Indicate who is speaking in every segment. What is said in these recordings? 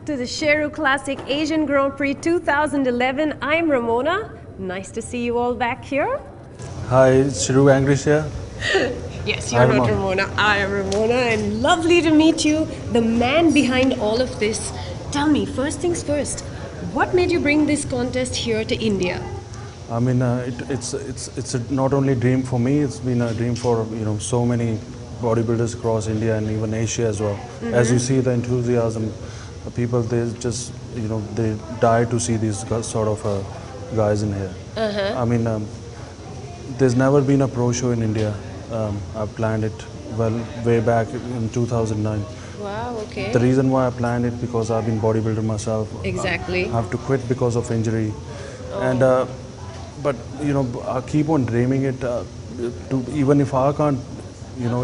Speaker 1: to the Sheru Classic Asian Grand Prix 2011. I'm Ramona. Nice to see you all back here.
Speaker 2: Hi, it's Sheru Aangrish here.
Speaker 1: Yes, you're not Ramona. I am Ramona, and lovely to meet you, the man behind all of this. Tell me, first things first, what made you bring this contest here to India?
Speaker 2: I mean, it's not only a dream for me. It's been a dream for so many bodybuilders across India and even Asia as well. As you see, the enthusiasm, the people, they just they die to see these sort of guys in here. I mean, there's never been a pro show in India. I planned it way back in 2009.
Speaker 1: Wow, okay.
Speaker 2: The reason why I planned it because I've been bodybuilder myself.
Speaker 1: Exactly.
Speaker 2: I have to quit because of injury, and but I keep on dreaming it. Even if I can't,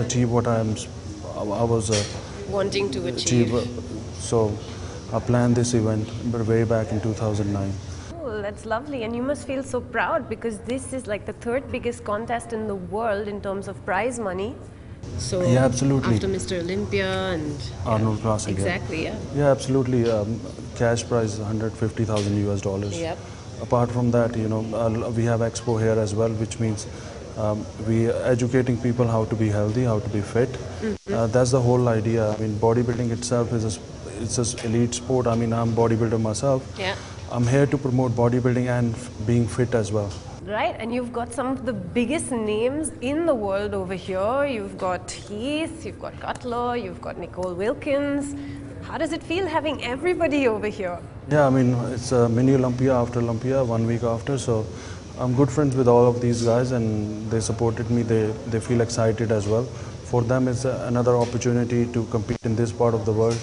Speaker 2: achieve what I was
Speaker 1: wanting to achieve.
Speaker 2: So I planned this event, but way back in 2009.
Speaker 1: That's lovely, and you must feel so proud because this is like the third biggest contest in the world in terms of prize money. So
Speaker 2: yeah, absolutely.
Speaker 1: After Mr. Olympia and
Speaker 2: Arnold Classic.
Speaker 1: Exactly,
Speaker 2: yeah, absolutely. Cash prize $150,000 US.
Speaker 1: Yep.
Speaker 2: Apart from that, we have expo here as well, which means we are educating people how to be healthy, how to be fit. That's the whole idea. I mean, bodybuilding itself is it's an elite sport. I mean, I'm a bodybuilder myself.
Speaker 1: Yeah.
Speaker 2: I'm here to promote bodybuilding and being fit as well.
Speaker 1: Right, and you've got some of the biggest names in the world over here. You've got Heath, you've got Cutler, you've got Nicole Wilkins. How does it feel having everybody over here?
Speaker 2: Yeah, I mean, it's a mini Olympia after Olympia, 1 week after. So I'm good friends with all of these guys and they supported me. They feel excited as well. For them, it's another opportunity to compete in this part of the world,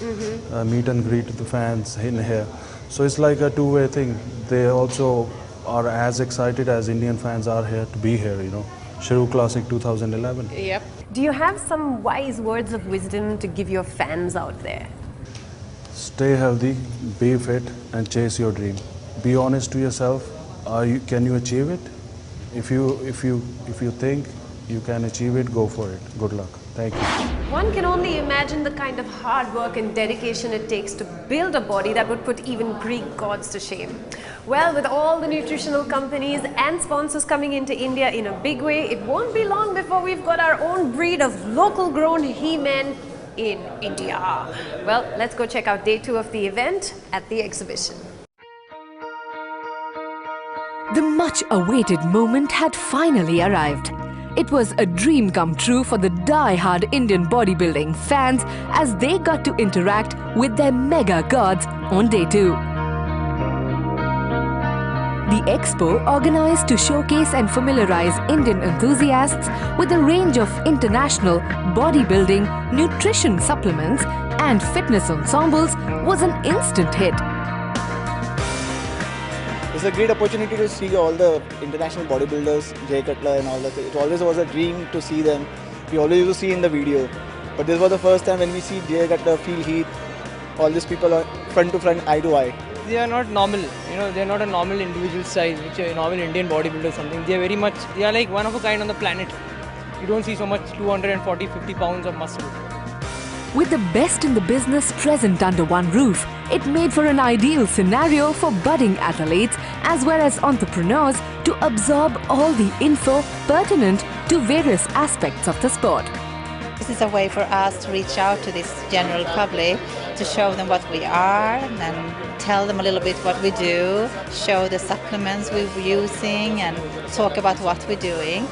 Speaker 2: meet and greet the fans in here. So it's like a two-way thing. They also are as excited as Indian fans are here to be here, Sheru Classic 2011.
Speaker 1: Yep. Do you have some wise words of wisdom to give your fans out there?
Speaker 2: Stay healthy, be fit, and chase your dream. Be honest to yourself. Can you achieve it? If you think you can achieve it, go for it. Good luck. Thank you.
Speaker 1: One can only imagine the kind of hard work and dedication it takes to build a body that would put even Greek gods to shame. Well, with all the nutritional companies and sponsors coming into India in a big way, it won't be long before we've got our own breed of local grown he-men in India. Well, let's go check out day 2 of the event at the exhibition.
Speaker 3: The much-awaited moment had finally arrived. It was a dream come true for the die-hard Indian bodybuilding fans as they got to interact with their mega gods on day 2. The expo, organized to showcase and familiarize Indian enthusiasts with a range of international bodybuilding, nutrition supplements and fitness ensembles, was an instant hit.
Speaker 4: It's a great opportunity to see all the international bodybuilders, Jay Cutler and all that. It always was a dream to see them. We always used to see in the video. But this was the first time when we see Jay Cutler, Heath, all these people are front to front, eye to eye.
Speaker 5: They are not normal, they are not a normal individual size, which a normal Indian bodybuilder or something. They are like one of a kind on the planet. You don't see so much 240-50 pounds of muscle.
Speaker 3: With the best in the business present under one roof, it made for an ideal scenario for budding athletes as well as entrepreneurs to absorb all the info pertinent to various aspects of the sport.
Speaker 6: This is a way for us to reach out to this general public, to show them what we are and tell them a little bit what we do, show the supplements we're using and talk about what we're doing,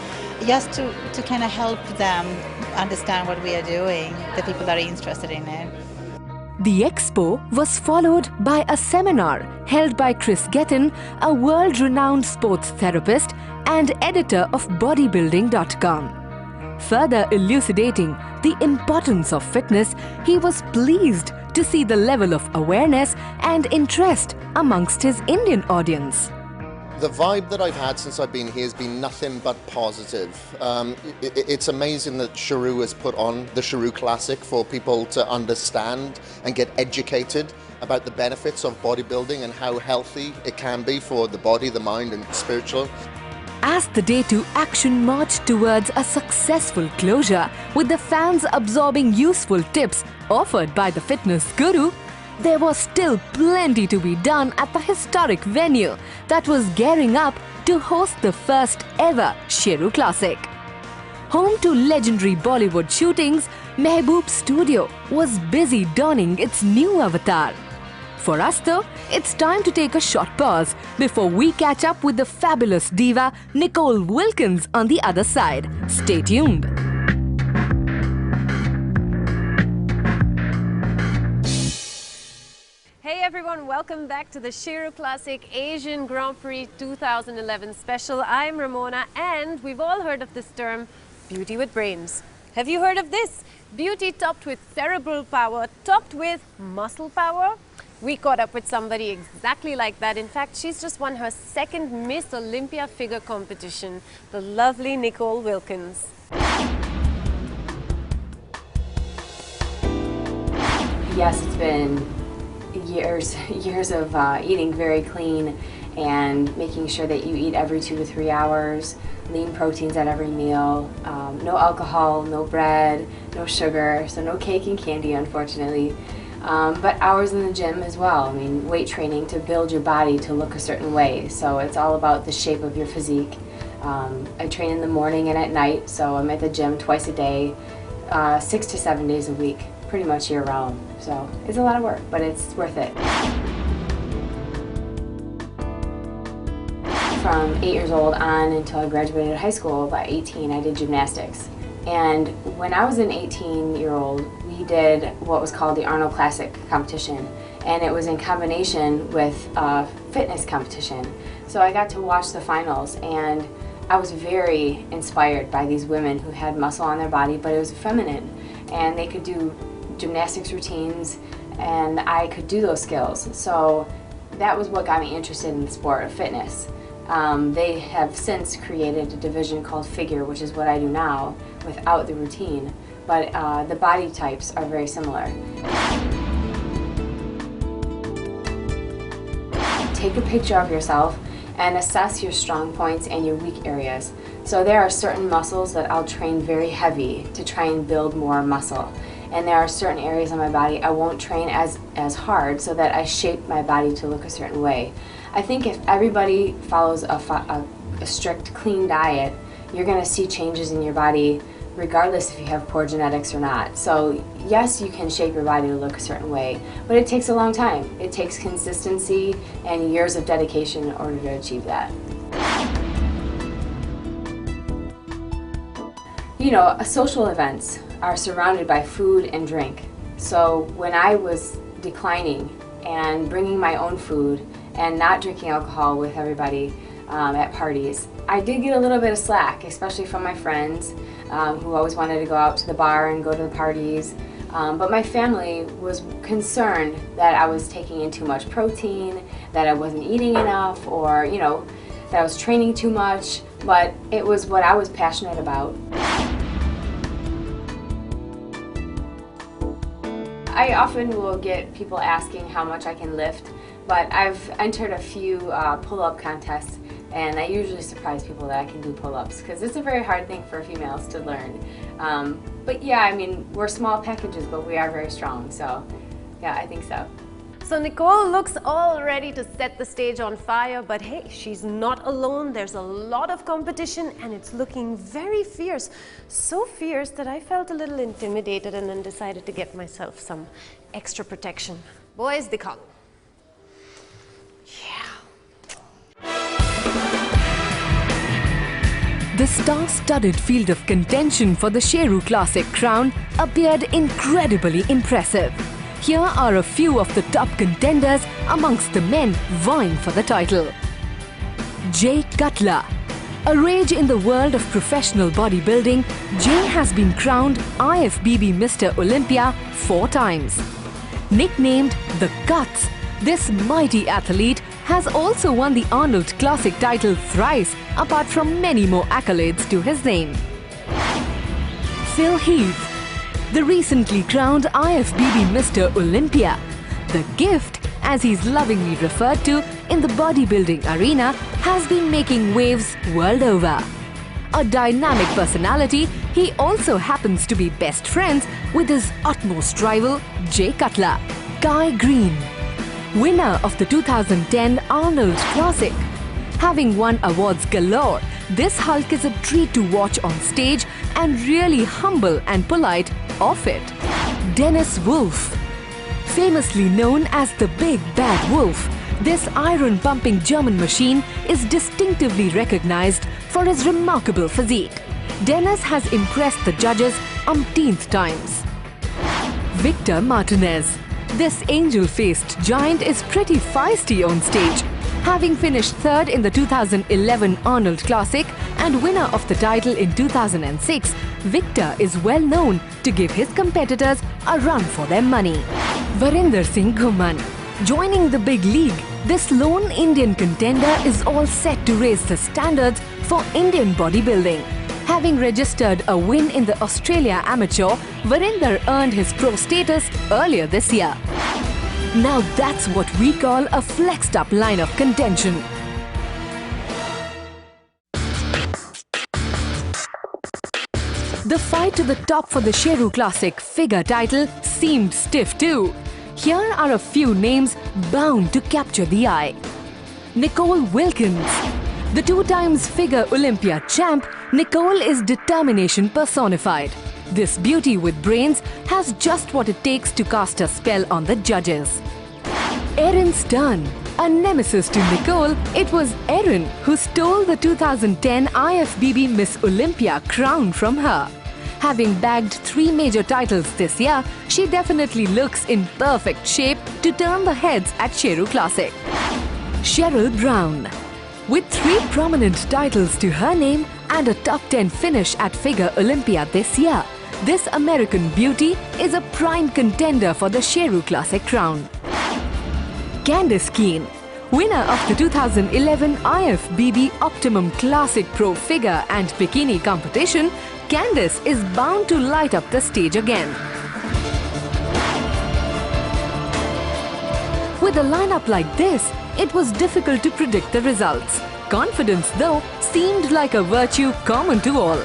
Speaker 6: just to kind of help them understand what we are doing, the people that are interested in it.
Speaker 3: The expo was followed by a seminar held by Chris Gettin, a world-renowned sports therapist and editor of bodybuilding.com. Further elucidating the importance of fitness, he was pleased to see the level of awareness and interest amongst his Indian audience.
Speaker 7: The vibe that I've had since I've been here has been nothing but positive. It's amazing that Sheru has put on the Sheru Classic for people to understand and get educated about the benefits of bodybuilding and how healthy it can be for the body, the mind and spiritual.
Speaker 3: As the Day 2 action marched towards a successful closure, with the fans absorbing useful tips offered by the fitness guru, there was still plenty to be done at the historic venue that was gearing up to host the first ever Sheru Classic. Home to legendary Bollywood shootings, Mehboob's studio was busy donning its new avatar. For us though, it's time to take a short pause before we catch up with the fabulous diva Nicole Wilkins on the other side. Stay tuned.
Speaker 1: Hey everyone, welcome back to the Sheru Classic Asian Grand Prix 2011 special. I'm Ramona and we've all heard of this term, beauty with brains. Have you heard of this? Beauty topped with cerebral power, topped with muscle power? We caught up with somebody exactly like that. In fact, she's just won her second Miss Olympia figure competition, the lovely Nicole Wilkins.
Speaker 8: Yes, it's been years of eating very clean and making sure that you eat every 2 to 3 hours, lean proteins at every meal, no alcohol, no bread, no sugar, so no cake and candy, unfortunately. But hours in the gym as well. I mean, weight training to build your body to look a certain way. So it's all about the shape of your physique. I train in the morning and at night, so I'm at the gym twice a day, 6 to 7 days a week, pretty much year round. So it's a lot of work, but it's worth it. From 8 years old on until I graduated high school, by 18, I did gymnastics. And when I was an 18-year-old, we did what was called the Arnold Classic competition. And it was in combination with a fitness competition. So I got to watch the finals and I was very inspired by these women who had muscle on their body, but it was feminine. And they could do gymnastics routines and I could do those skills. So that was what got me interested in the sport of fitness. They have since created a division called Figure, which is what I do now, without the routine, but the body types are very similar. Take a picture of yourself and assess your strong points and your weak areas. So there are certain muscles that I'll train very heavy to try and build more muscle. And there are certain areas of my body I won't train as hard so that I shape my body to look a certain way. I think if everybody follows a strict, clean diet, you're going to see changes in your body regardless if you have poor genetics or not. So yes, you can shape your body to look a certain way, but it takes a long time. It takes consistency and years of dedication in order to achieve that. You know, social events are surrounded by food and drink. So when I was declining and bringing my own food and not drinking alcohol with everybody at parties, I did get a little bit of slack, especially from my friends who always wanted to go out to the bar and go to the parties. But my family was concerned that I was taking in too much protein, that I wasn't eating enough, or you know, that I was training too much, but it was what I was passionate about. I often will get people asking how much I can lift, but I've entered a few pull-up contests and I usually surprise people that I can do pull-ups because it's a very hard thing for females to learn. But yeah, I mean, we're small packages, but we are very strong, so yeah, I think so.
Speaker 1: So Nicole looks all ready to set the stage on fire, but hey, she's not alone. There's a lot of competition and it's looking very fierce. So fierce that I felt a little intimidated and then decided to get myself some extra protection. Boys, dikhao.
Speaker 3: The star-studded field of contention for the Sheru Classic crown appeared incredibly impressive. Here are a few of the top contenders amongst the men vying for the title. Cutler. A rage in the world of professional bodybuilding, Jay has been crowned IFBB Mr. Olympia 4 times. Nicknamed the Cuts, this mighty athlete has also won the Arnold Classic title thrice, apart from many more accolades to his name. Heath. The recently crowned IFBB Mr. Olympia. The gift, as he's lovingly referred to in the bodybuilding arena, has been making waves world over. A dynamic personality, he also happens to be best friends with his utmost rival, Cutler. Greene, winner of the 2010 Arnold Classic. Having won awards galore, this Hulk is a treat to watch on stage and really humble and polite off it. Dennis Wolf. Famously known as the Big Bad Wolf, this iron-pumping German machine is distinctively recognized for his remarkable physique. Dennis has impressed the judges umpteenth times. Victor Martinez. This angel-faced giant is pretty feisty on stage. Having finished third in the 2011 Arnold Classic and winner of the title in 2006, Victor is well known to give his competitors a run for their money. Verinder Singh Ghuman. Joining the big league, this lone Indian contender is all set to raise the standards for Indian bodybuilding. Having registered a win in the Australia Amateur, Varinder earned his pro status earlier this year. Now that's what we call a flexed up line of contention. The fight to the top for the Sheru Classic figure title seemed stiff too. Here are a few names bound to capture the eye. Nicole Wilkins. The 2 times figure Olympia champ, Nicole is determination personified. This beauty with brains has just what it takes to cast a spell on the judges. Erin Stern. A nemesis to Nicole, it was Erin who stole the 2010 IFBB Miss Olympia crown from her. Having bagged 3 major titles this year, she definitely looks in perfect shape to turn the heads at Sheru Classic. Cheryl Brown. With 3 prominent titles to her name and a top 10 finish at Figure Olympia this year, this American beauty is a prime contender for the Sheru Classic crown. Candice Keane. Winner of the 2011 IFBB Optimum Classic Pro Figure and Bikini competition, Candice is bound to light up the stage again. With a lineup like this, it was difficult to predict the results. Confidence, though, seemed like a virtue common to all.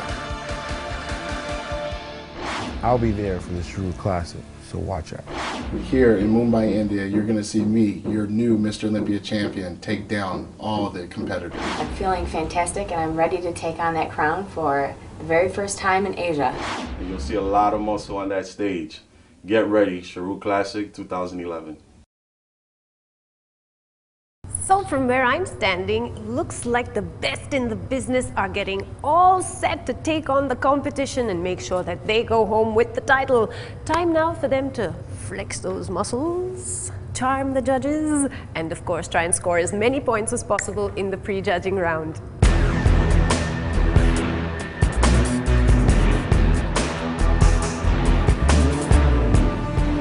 Speaker 9: I'll be there for the Sheru Classic, so watch out.
Speaker 10: Here in Mumbai, India, you're going to see me, your new Mr. Olympia champion, take down all the competitors.
Speaker 8: I'm feeling fantastic and I'm ready to take on that crown for the very first time in Asia.
Speaker 11: You'll see a lot of muscle on that stage. Get ready, Sheru Classic 2011.
Speaker 1: So from where I'm standing, looks like the best in the business are getting all set to take on the competition and make sure that they go home with the title. Time now for them to flex those muscles, charm the judges, and of course try and score as many points as possible in the pre-judging round.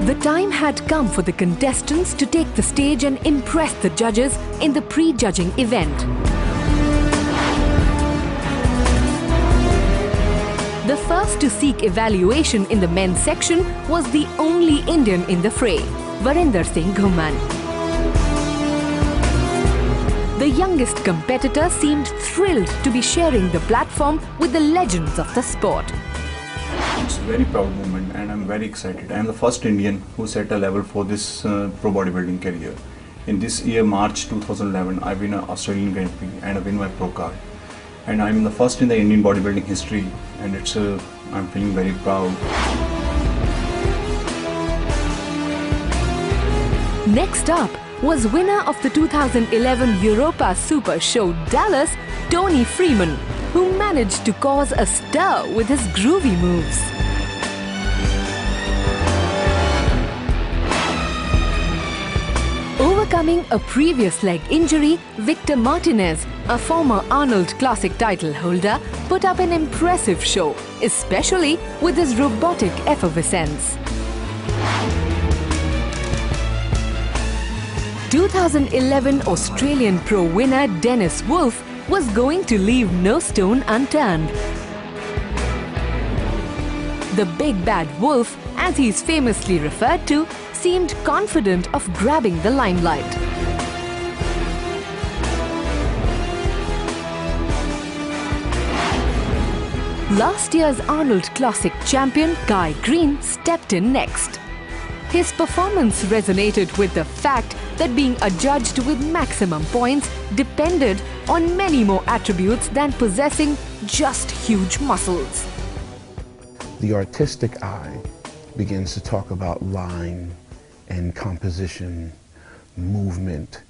Speaker 3: The time had come for the contestants to take the stage and impress the judges in the pre-judging event. The first to seek evaluation in the men's section was the only Indian in the fray, Verinder Singh Ghuman. The youngest competitor seemed thrilled to be sharing the platform with the legends of the sport.
Speaker 12: It's a very proud moment and I'm very excited. I am the first Indian who set a level for this pro bodybuilding career. In this year, March 2011, I win an Australian Grand Prix and I win my pro card. And I'm the first in the Indian bodybuilding history and I'm feeling very proud.
Speaker 3: Next up was winner of the 2011 Europa Super Show Dallas, Tony Freeman, who managed to cause a stir with his groovy moves. Overcoming a previous leg injury, Victor Martinez, a former Arnold Classic title holder, put up an impressive show, especially with his robotic effervescence. 2011 Australian Pro winner Dennis Wolf was going to leave no stone unturned. The Big Bad Wolf, as he's famously referred to, seemed confident of grabbing the limelight. Last year's Arnold Classic champion Greene stepped in next. His performance resonated with the fact that being adjudged with maximum points depended on many more attributes than possessing just huge muscles.
Speaker 9: The artistic eye begins to talk about line and composition, movement,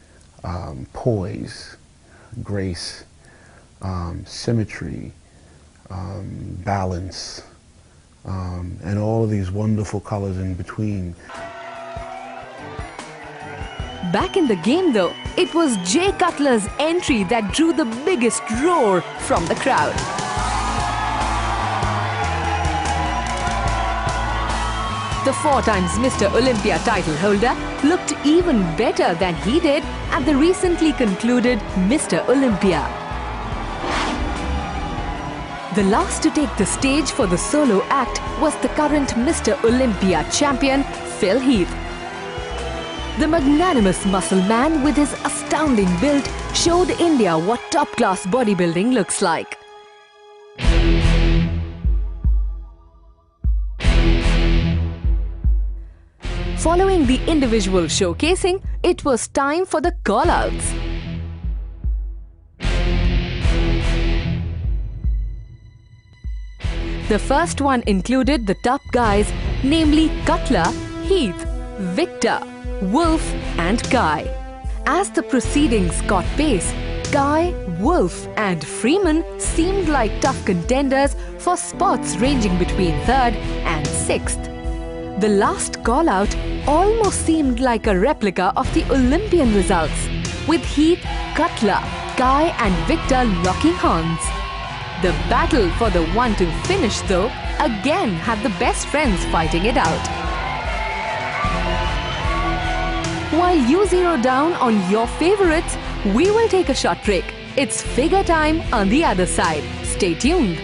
Speaker 9: poise, grace, symmetry, balance, and all of these wonderful colors in between.
Speaker 3: Back in the game though, it was Jay Cutler's entry that drew the biggest roar from the crowd. The 4x Mr. Olympia title holder looked even better than he did at the recently concluded Mr. Olympia. The last to take the stage for the solo act was the current Mr. Olympia champion, Heath. The magnanimous muscle man with his astounding build showed India what top-class bodybuilding looks like. Following the individual showcasing, it was time for the call-outs. The first one included the top guys, namely Cutler, Heath, Victor, Wolf and Guy. As the proceedings got pace, Guy, Wolf and Freeman seemed like tough contenders for spots ranging between 3rd and 6th. The last call-out almost seemed like a replica of the Olympian results, with Heath, Cutler, Guy and Victor locking horns. The battle for the 1-2 finish though again had the best friends fighting it out. While you zero down on your favorites, we will take a short break. It's figure time on the other side. Stay tuned.